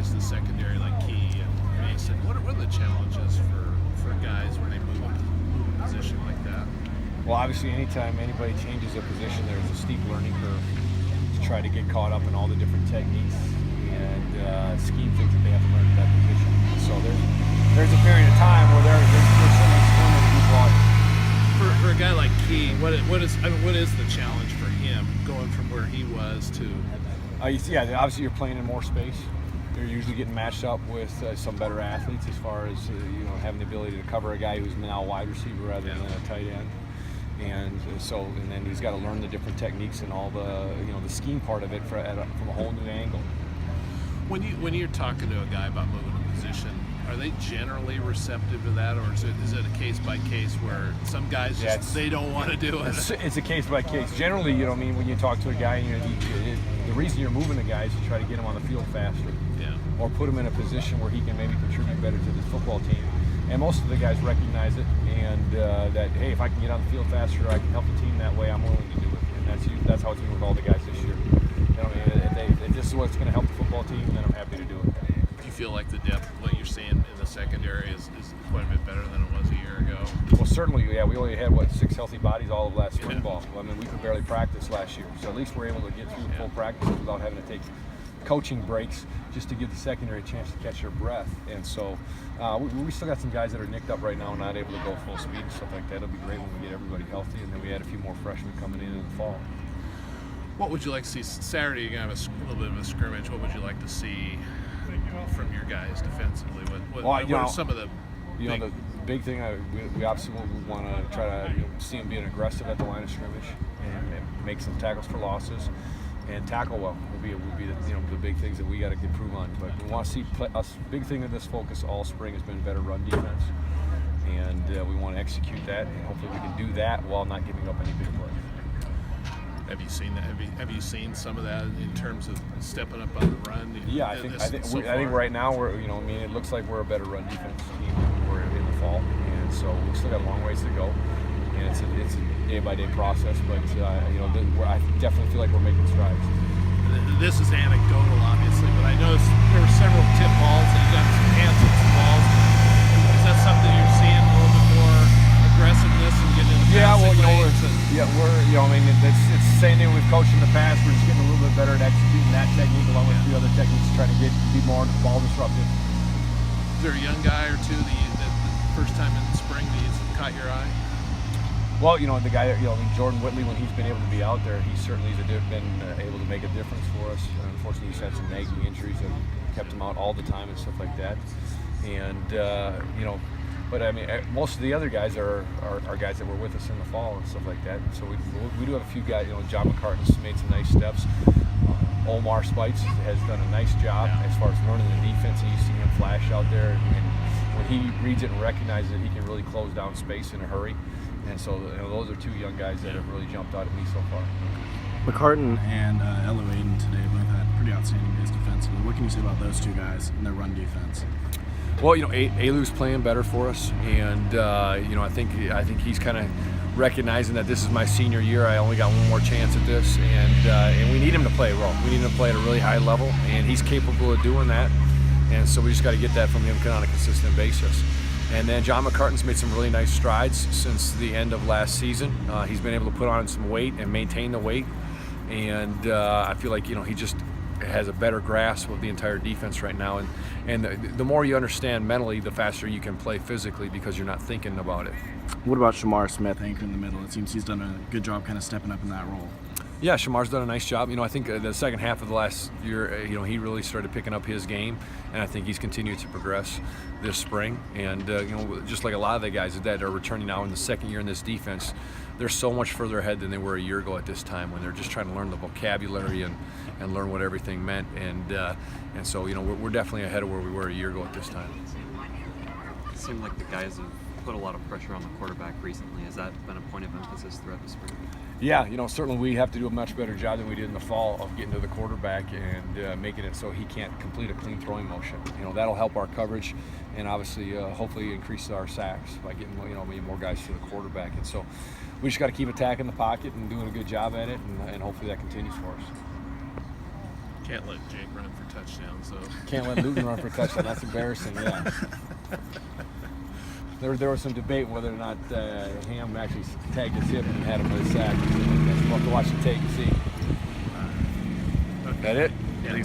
guys to the secondary like Key and Mason, what are the challenges for guys when they move a position like that? Well, obviously, anytime anybody changes a position, there's a steep learning curve to try to get caught up in all the different techniques and scheme things that they have to learn in that position. So there's a period of time where there's so much learning to be brought. For a guy like Key, what is the challenge for him going from where he was to? Yeah, obviously you're playing in more space. You're usually getting matched up with some better athletes as far as having the ability to cover a guy who's now a wide receiver rather than a tight end. And then he's got to learn the different techniques and all the the scheme part of it from a whole new angle. When you're talking to a guy about moving a position, are they generally receptive to that, or is it a case by case where some guys they don't want to do it? It's a case by case. Generally, when you talk to a guy, the reason you're moving a guy is to try to get him on the field faster, or put him in a position where he can maybe contribute better to the football team. And most of the guys recognize it, and that hey, if I can get on the field faster, I can help the team that way. I'm willing to do it, and that's how it's been with all the guys this year. If this is what's going to help the football team, then I'm happy to do it. Do you feel like the depth of what you're seeing in the secondary is quite a bit better than it was a year ago? Well, certainly, yeah. We only had 6 healthy bodies all of last spring ball. I mean, we could barely practice last year, so at least we're able to get through full practice without having to take coaching breaks just to give the secondary a chance to catch their breath. And so we still got some guys that are nicked up right now and not able to go full speed and stuff like that. It'll be great when we get everybody healthy, and then we had a few more freshmen coming in the fall. What would you like to see Saturday? You're going to have a little bit of a scrimmage. What would you like to see from your guys defensively? What are some of the the big thing we absolutely want to try to see them being aggressive at the line of scrimmage and make some tackles for losses and tackle well would be the big things that we got to improve on. But we want to see us. Big thing of this focus all spring has been better run defense, and we want to execute that, and hopefully we can do that while not giving up any big plays. Have you seen that? Have you seen some of that in terms of stepping up on the run? Yeah, I think right now it looks like we're a better run defense team than we were in the fall, and so we still got a long ways to go, and it's a day-by-day process. But I definitely feel like we're making strides. This is anecdotal, obviously, but I noticed there were several tip balls and you got some hands on some balls. Is that something you're seeing a little bit more aggressiveness and getting in the passing lanes? It's the same thing we've coached in the past. We're just getting a little bit better at executing that technique along with a few other techniques, trying to be more ball disruptive. Is there a young guy or two that the first time in the spring that caught your eye? Well, the guy, Jordan Whitley, when he's been able to be out there, he certainly has been able to make a difference for us. Unfortunately, he's had some nagging injuries that kept him out all the time and stuff like that. And but I mean, most of the other guys are guys that were with us in the fall and stuff like that. And so we do have a few guys. John McCartan's made some nice steps. Omar Spites has done a nice job as far as learning the defense, and you see him flash out there. And when he reads it and recognizes it, he can really close down space in a hurry. And so those are 2 young guys that have really jumped out at me so far. McCartan and Elo Aiden today both had pretty outstanding days defensively. What can you say about those 2 guys and their run defense? Well, Elu's playing better for us, and I think he's kind of recognizing that this is my senior year. I only got one more chance at this, and we need him to play well. We need him to play at a really high level, and he's capable of doing that. And so we just got to get that from him on a consistent basis. And then John McCartan's made some really nice strides since the end of last season. He's been able to put on some weight and maintain the weight, and I feel like he just has a better grasp of the entire defense right now. And the more you understand mentally, the faster you can play physically because you're not thinking about it. What about Shamar Smith anchoring in the middle? It seems he's done a good job kind of stepping up in that role. Yeah, Shamar's done a nice job. I think the second half of the last year, he really started picking up his game, and I think he's continued to progress this spring. And just like a lot of the guys that are returning now in the second year in this defense, they're so much further ahead than they were a year ago at this time when they're just trying to learn the vocabulary and learn what everything meant. And so we're definitely ahead of where we were a year ago at this time. It seemed like the guys have put a lot of pressure on the quarterback recently. Has that been a point of emphasis throughout the spring? Yeah, certainly we have to do a much better job than we did in the fall of getting to the quarterback and making it so he can't complete a clean throwing motion. That'll help our coverage and obviously hopefully increase our sacks by getting more guys to the quarterback. And so we just got to keep attacking the pocket and doing a good job at it, and hopefully that continues for us. Can't let Jake run for touchdown, so. Can't let Luton run for a touchdown. That's embarrassing. Yeah. There was some debate whether or not Ham actually tagged his hip and had him with a sack. We'll have to watch the tape and see. That it? Yeah.